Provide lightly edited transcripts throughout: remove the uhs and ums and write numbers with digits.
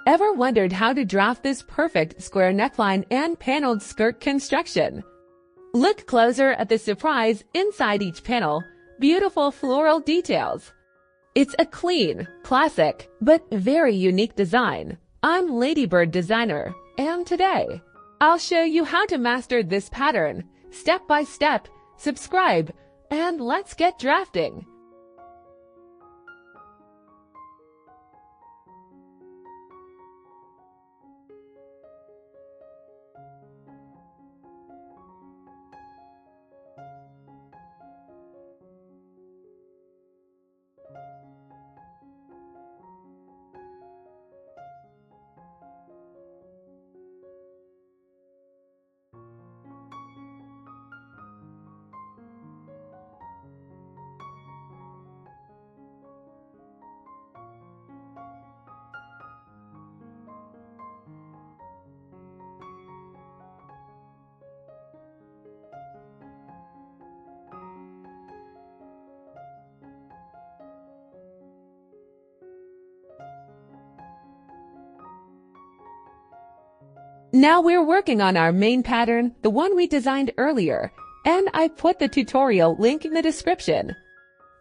Ever wondered how to draft this perfect square neckline and paneled skirt construction? Look closer at the surprise inside each panel. Beautiful floral details. It's a clean, classic, but very unique design. I'm Ladybirdesigner, and today, I'll show you how to master this pattern, step by step. Subscribe, and let's get drafting. Now we're working on our main pattern, the one we designed earlier, and I put the tutorial link in the description.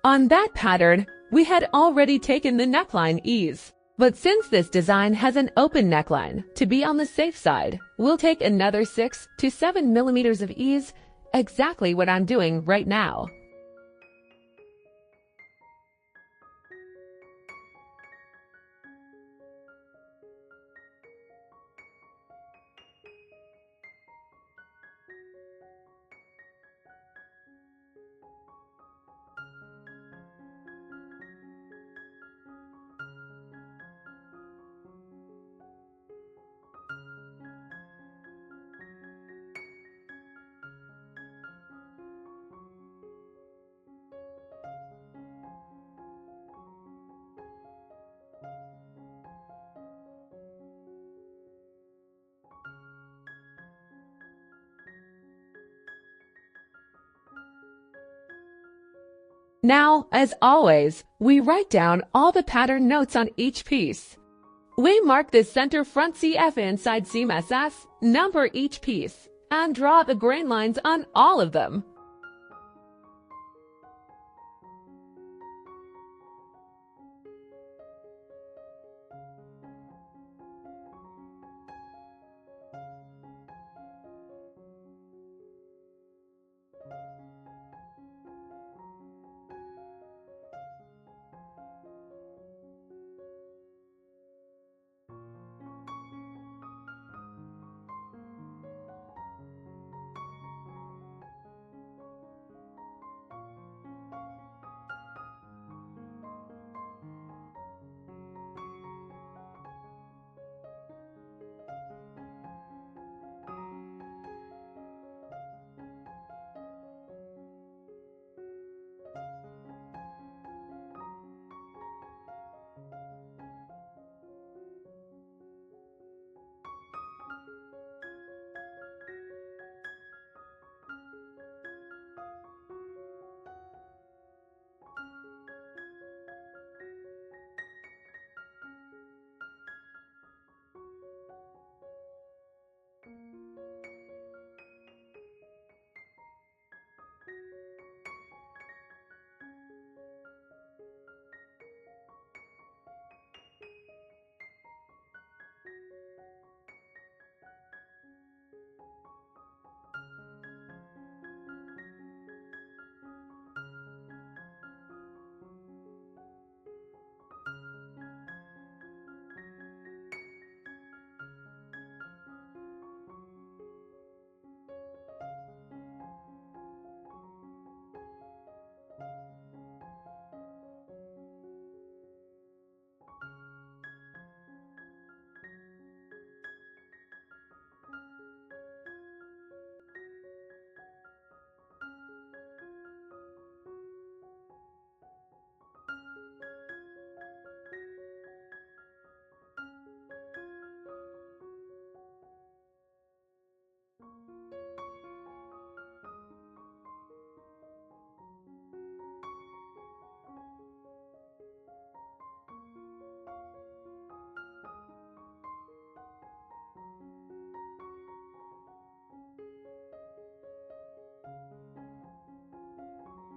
On that pattern, we had already taken the neckline ease. But since this design has an open neckline, to be on the safe side, we'll take another 6 to 7 millimeters of ease, exactly what I'm doing right now. Now, as always, we write down all the pattern notes on each piece. We mark the center front CF and side seam SS, number each piece, and draw the grain lines on all of them.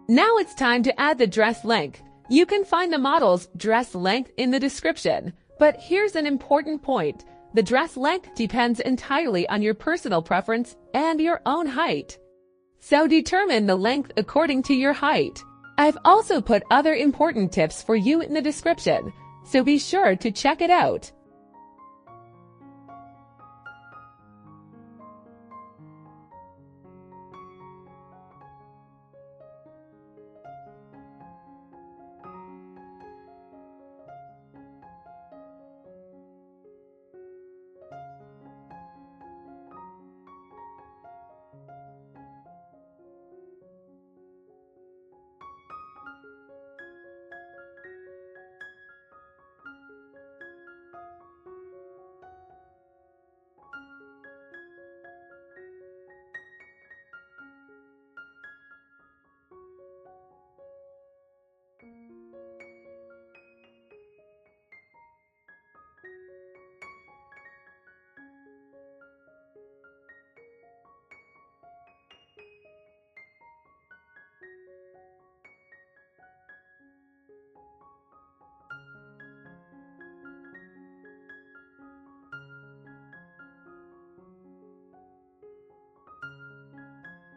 Now it's time to add the dress length. You can find the model's dress length in the description, but here's an important point. The dress length depends entirely on your personal preference and your own height. So determine the length according to your height. I've also put other important tips for you in the description, so be sure to check it out.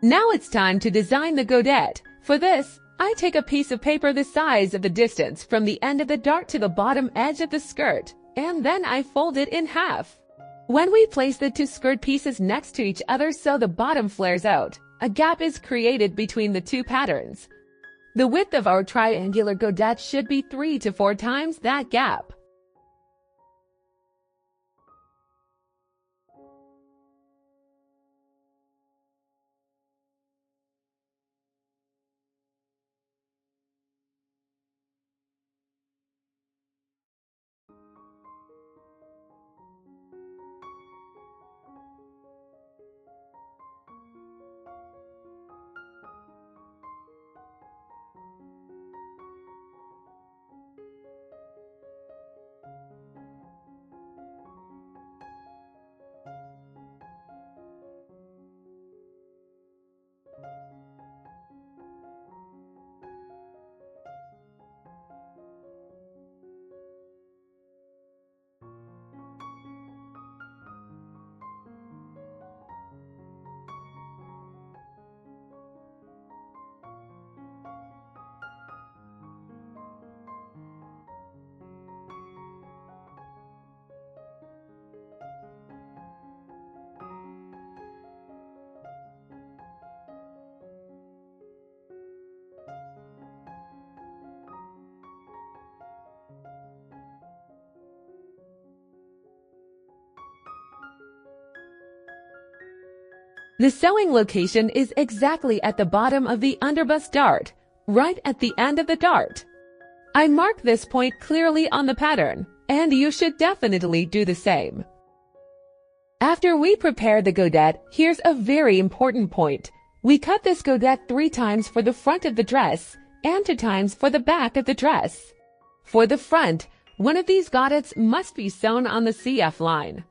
Now it's time to design the godet. For this, I take a piece of paper the size of the distance from the end of the dart to the bottom edge of the skirt, and then I fold it in half. When we place the two skirt pieces next to each other so the bottom flares out, a gap is created between the two patterns. The width of our triangular godet should be 3 to 4 times that gap. The sewing location is exactly at the bottom of the underbust dart, right at the end of the dart. I mark this point clearly on the pattern, and you should definitely do the same. After we prepare the godet, here's a very important point. We cut this godet 3 times for the front of the dress and 2 times for the back of the dress. For the front, one of these godets must be sewn on the CF line.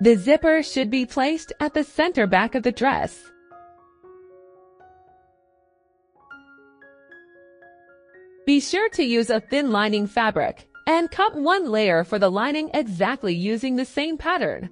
The zipper should be placed at the center back of the dress. Be sure to use a thin lining fabric and cut one layer for the lining exactly using the same pattern.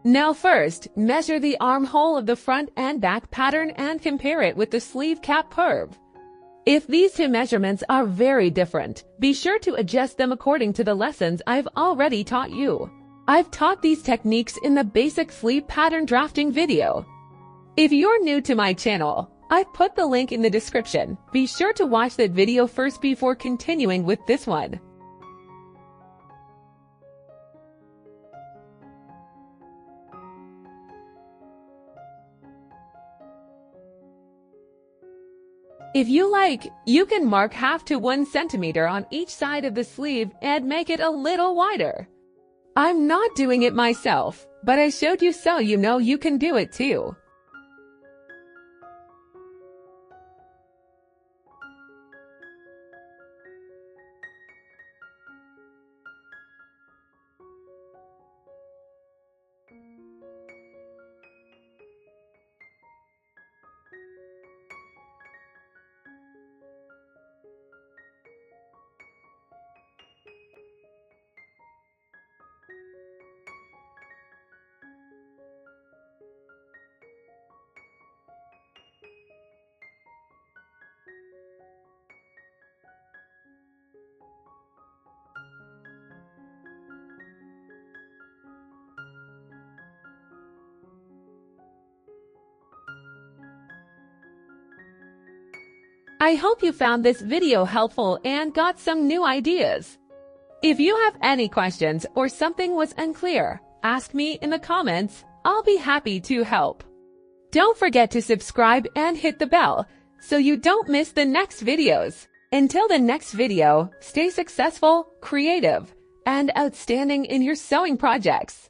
Now first, measure the armhole of the front and back pattern and compare it with the sleeve cap curve. If these two measurements are very different, be sure to adjust them according to the lessons I've already taught you. I've taught these techniques in the basic sleeve pattern drafting video. If you're new to my channel, I've put the link in the description. Be sure to watch that video first before continuing with this one. If you like, you can mark half to 1 centimeter on each side of the sleeve and make it a little wider. I'm not doing it myself, but I showed you so you know you can do it too. I hope you found this video helpful and got some new ideas. If you have any questions or something was unclear, ask me in the comments. I'll be happy to help. Don't forget to subscribe and hit the bell so you don't miss the next videos. Until the next video, stay successful, creative, and outstanding in your sewing projects.